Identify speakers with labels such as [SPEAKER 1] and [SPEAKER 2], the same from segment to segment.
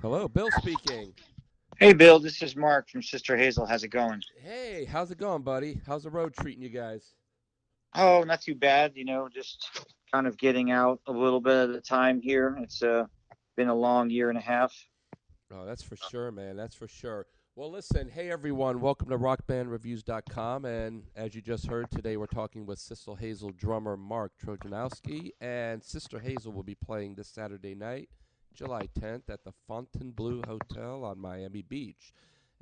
[SPEAKER 1] Hello, Bill speaking.
[SPEAKER 2] Hey, Bill, this is Mark from Sister Hazel. How's it going?
[SPEAKER 1] Hey, how's it going, buddy? How's the road treating you guys?
[SPEAKER 2] Oh, not too bad. Just kind of getting out a little bit at a time here. It's been a long year and a half.
[SPEAKER 1] Oh, that's for sure, man. That's for sure. Well, listen, hey everyone, welcome to rockbandreviews.com. And as you just heard, today we're talking with Sister Hazel drummer Mark Trojanowski. And Sister Hazel will be playing this Saturday night, July 10th, at the Fontainebleau Hotel on Miami Beach.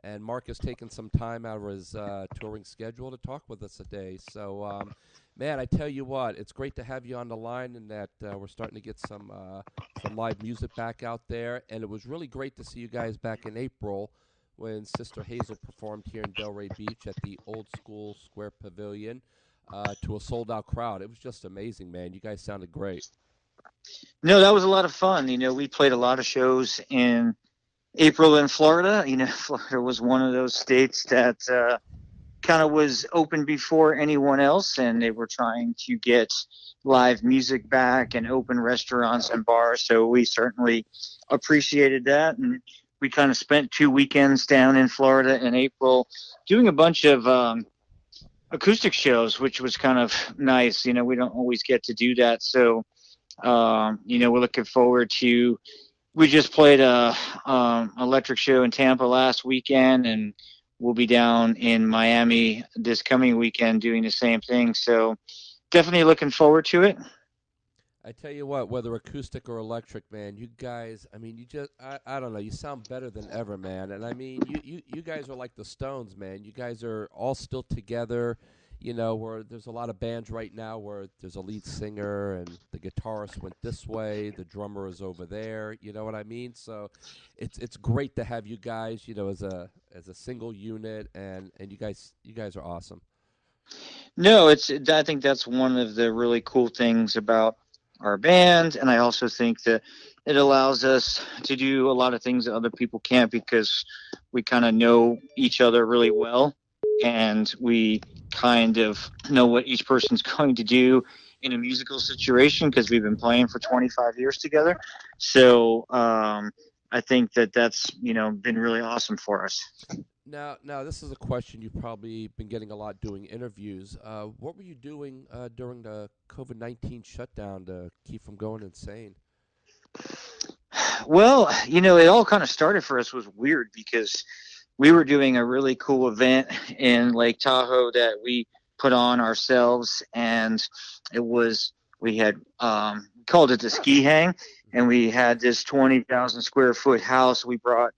[SPEAKER 1] And Mark has taken some time out of his touring schedule to talk with us today. So, man, I tell you what, it's great to have you on the line, and that we're starting to get some live music back out there. And it was really great to see you guys back in April when Sister Hazel performed here in Delray Beach at the Old School Square Pavilion to a sold-out crowd. It was just amazing, man. You guys sounded great.
[SPEAKER 2] No, that was a lot of fun. We played a lot of shows in April in Florida. Florida was one of those states that kind of was open before anyone else, and they were trying to get live music back and open restaurants and bars. So we certainly appreciated that. And we kind of spent 2 weekends down in Florida in April doing a bunch of acoustic shows, which was kind of nice. We don't always get to do that. So, we're looking forward to. We just played a electric show in Tampa last weekend, and we'll be down in Miami this coming weekend doing the same thing. So definitely looking forward to it.
[SPEAKER 1] I tell you what, whether acoustic or electric, man, you guys, I mean, I don't know, you sound better than ever, man. And I mean, you guys are like the Stones, man. You guys are all still together, where there's a lot of bands right now where there's a lead singer and the guitarist went this way, the drummer is over there, you know what I mean? So it's great to have you guys, as a single unit, and you guys are awesome.
[SPEAKER 2] No, I think that's one of the really cool things about our band, and I also think that it allows us to do a lot of things that other people can't because we kind of know each other really well, and we kind of know what each person's going to do in a musical situation because we've been playing for 25 years together. So I think that that's been really awesome for us.
[SPEAKER 1] Now, this is a question you've probably been getting a lot doing interviews. What were you doing during the COVID-19 shutdown to keep from going insane?
[SPEAKER 2] Well, it all kind of started for us was weird because we were doing a really cool event in Lake Tahoe that we put on ourselves, and we had called it the ski hang, and we had this 20,000 square foot house. We brought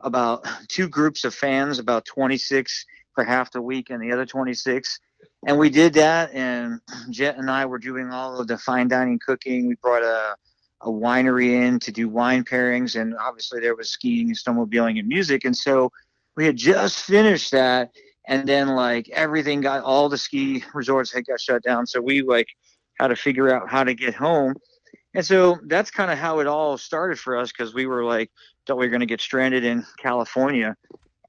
[SPEAKER 2] about two groups of fans, about 26 for half the week and the other 26. And we did that, and Jet and I were doing all of the fine dining cooking. We brought a winery in to do wine pairings, and obviously there was skiing and snowmobiling and music. And so we had just finished that, and then like everything all the ski resorts had got shut down. So we like had to figure out how to get home. And so that's kind of how it all started for us because we were like, thought we were going to get stranded in California.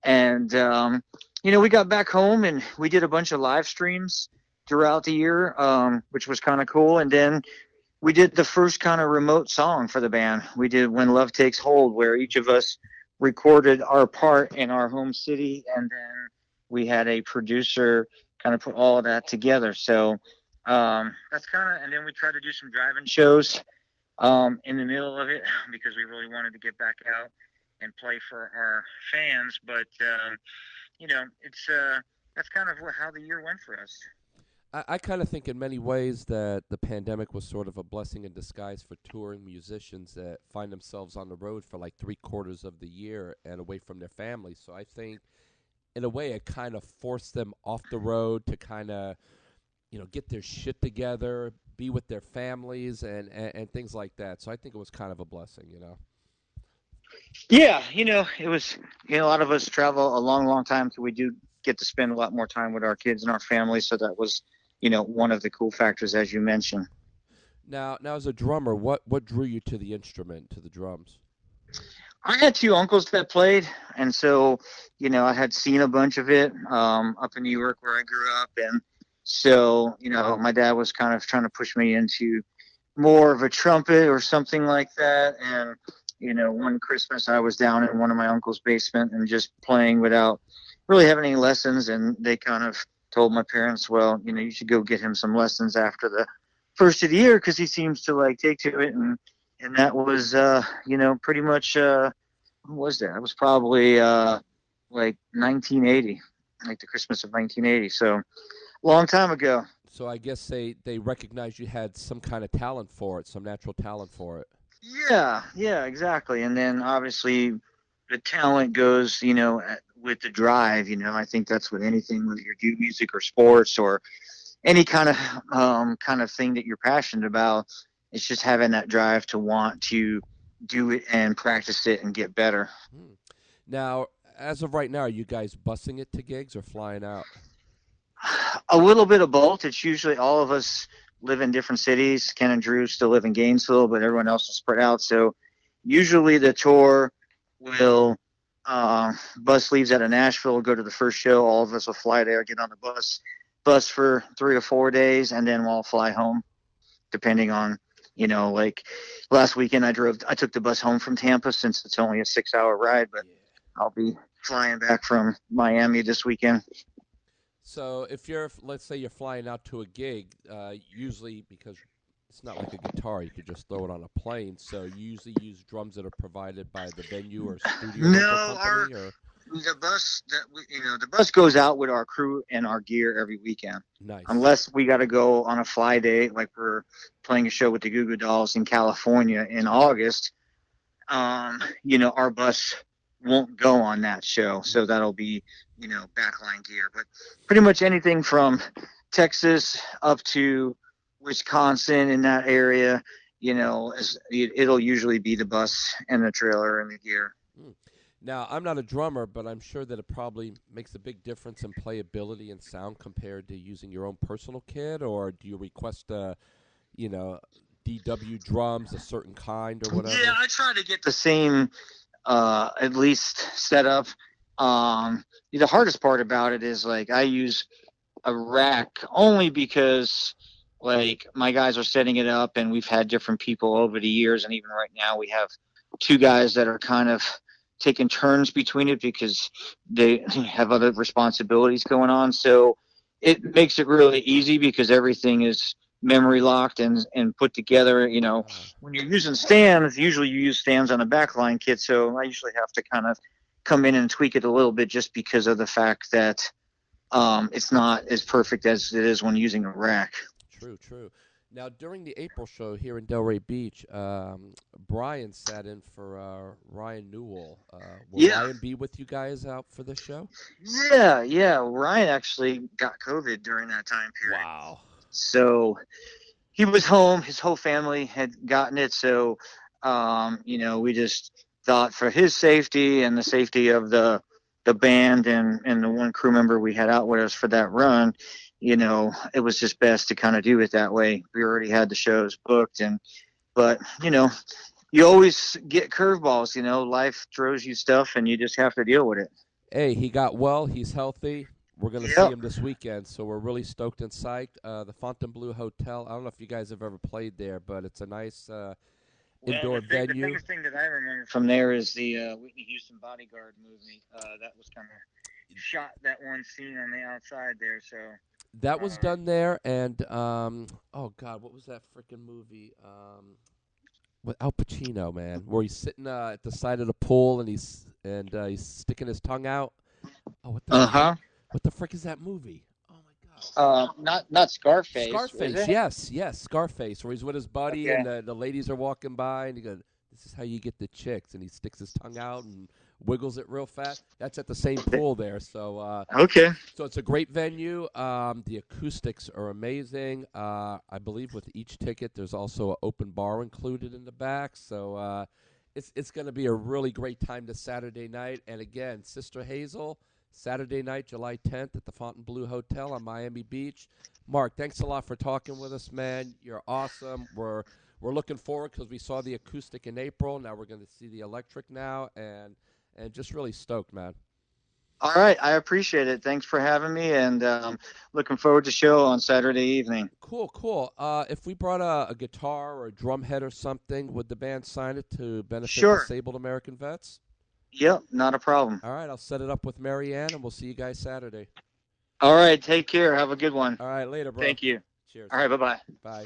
[SPEAKER 2] And, we got back home and we did a bunch of live streams throughout the year, which was kind of cool. And then we did the first kind of remote song for the band. We did When Love Takes Hold, where each of us recorded our part in our home city. And then we had a producer kind of put all of that together. So that's kind of, and then we tried to do some drive-in shows in the middle of it because we really wanted to get back out and play for our fans. But it's that's kind of how the year went for us.
[SPEAKER 1] I kind of think in many ways that the pandemic was sort of a blessing in disguise for touring musicians that find themselves on the road for like 3/4 of the year and away from their families. So I think in a way it kind of forced them off the road to kind of get their shit together, be with their families, and things like that. So I think it was kind of a blessing.
[SPEAKER 2] Yeah, it was, a lot of us travel a long, long time, so we do get to spend a lot more time with our kids and our families. So that was, one of the cool factors, as you mentioned.
[SPEAKER 1] Now, as a drummer, what drew you to the instrument, to the drums?
[SPEAKER 2] I had two uncles that played, and so, I had seen a bunch of it up in New York where I grew up, and so, my dad was kind of trying to push me into more of a trumpet or something like that, and One Christmas I was down in one of my uncle's basement and just playing without really having any lessons. And they kind of told my parents, well, you should go get him some lessons after the first of the year because he seems to like take to it. And that was, pretty much, what was that? It was probably like 1980, like the Christmas of 1980. So long time ago.
[SPEAKER 1] So I guess they recognized you had some kind of talent for it, some natural talent for it.
[SPEAKER 2] Yeah, exactly. And then obviously the talent goes, with the drive. I think that's with anything, whether you do music or sports or any kind of thing that you're passionate about. It's just having that drive to want to do it and practice it and get better.
[SPEAKER 1] Hmm. Now, as of right now, are you guys busing it to gigs or flying out?
[SPEAKER 2] A little bit of both. It's usually all of us live in different cities. Ken and Drew still live in Gainesville, but everyone else is spread out. So usually the tour will bus leaves out of Nashville, go to the first show. All of us will fly there, get on the bus for 3 or 4 days, and then we'll fly home, depending on like last weekend I took the bus home from Tampa since it's only a 6 hour ride, but
[SPEAKER 1] Yeah.
[SPEAKER 2] I'll be flying back from Miami this weekend.
[SPEAKER 1] So if let's say you're flying out to a gig, usually because it's not like a guitar, you could just throw it on a plane. So you usually use drums that are provided by the venue or studio rental
[SPEAKER 2] No,
[SPEAKER 1] company, or
[SPEAKER 2] the bus goes out with our crew and our gear every weekend,
[SPEAKER 1] nice.
[SPEAKER 2] unless we got to go on a fly day, like we're playing a show with the Goo Goo Dolls in California in August. Our bus won't go on that show, so that'll be backline gear. But pretty much anything from Texas up to Wisconsin in that area, it'll usually be the bus and the trailer and the gear.
[SPEAKER 1] Hmm. Now, I'm not a drummer, but I'm sure that it probably makes a big difference in playability and sound compared to using your own personal kit, or do you request you know, DW drums, a certain kind or
[SPEAKER 2] Yeah,
[SPEAKER 1] whatever?
[SPEAKER 2] I try to get the same at least setup. The hardest part about it is like I use a rack only because like my guys are setting it up and we've had different people over the years, and even right now we have two guys that are kind of taking turns between it because they have other responsibilities going on. So it makes it really easy because everything is memory locked and put together. When you're using stands, usually you use stands on a backline kit, so I usually have to kind of come in and tweak it a little bit just because of the fact that it's not as perfect as it is when using a rack.
[SPEAKER 1] True, true. Now, during the April show here in Delray Beach, Brian sat in for Ryan Newell. Will
[SPEAKER 2] Yeah,
[SPEAKER 1] Ryan be with you guys out for this show?
[SPEAKER 2] yeah. Ryan actually got COVID during that time period,
[SPEAKER 1] Wow.
[SPEAKER 2] so he was home. His whole family had gotten it, so we just thought for his safety and the safety of the band and the one crew member we had out with us for that run, it was just best to kind of do it that way. We already had the shows booked, but you always get curveballs. Life throws you stuff, and you just have to deal with it.
[SPEAKER 1] Hey, he got well. He's healthy. We're going to see
[SPEAKER 2] Yep.
[SPEAKER 1] him this weekend, so we're really stoked and psyched. The Fontainebleau Hotel, I don't know if you guys have ever played there, but it's a nice
[SPEAKER 2] Well,
[SPEAKER 1] indoor
[SPEAKER 2] the
[SPEAKER 1] venue.
[SPEAKER 2] biggest thing that I remember from there is the Whitney Houston Bodyguard movie. That was kind of shot that one scene on the outside there. So,
[SPEAKER 1] That was
[SPEAKER 2] uh,
[SPEAKER 1] done there, and oh God, what was that freaking movie? With Al Pacino, man, where he's sitting at the side of the pool and he's sticking his tongue out. Oh,
[SPEAKER 2] huh.
[SPEAKER 1] what the frick is that movie? Oh my God.
[SPEAKER 2] Not Scarface, was
[SPEAKER 1] Scarface,
[SPEAKER 2] it?
[SPEAKER 1] yes, Scarface, where he's with his buddy and
[SPEAKER 2] Okay.
[SPEAKER 1] the ladies are walking by and he goes, "This is how you get the chicks," and he sticks his tongue out and wiggles it real fast. That's at the same pool there,
[SPEAKER 2] Okay.
[SPEAKER 1] so it's a great venue. The acoustics are amazing. I believe with each ticket, there's also an open bar included in the back. So it's going to be a really great time this Saturday night. And again, Sister Hazel, Saturday night, July 10th at the Fontainebleau Hotel on Miami Beach. Mark, thanks a lot for talking with us, man. You're awesome. We're looking forward because we saw the acoustic in April. Now we're going to see the electric now, and just really stoked, man.
[SPEAKER 2] All right, I appreciate it. Thanks for having me, and looking forward to show on Saturday evening.
[SPEAKER 1] Cool, cool. If we brought a guitar or a drum head or something, would the band sign it to benefit
[SPEAKER 2] Sure.
[SPEAKER 1] disabled American vets?
[SPEAKER 2] Yep, not a problem.
[SPEAKER 1] All right, I'll set it up with Marianne, and we'll see you guys Saturday.
[SPEAKER 2] All right, take care. Have a good one.
[SPEAKER 1] All right, later, bro.
[SPEAKER 2] Thank you.
[SPEAKER 1] Cheers.
[SPEAKER 2] All right, bye-bye.
[SPEAKER 1] Bye.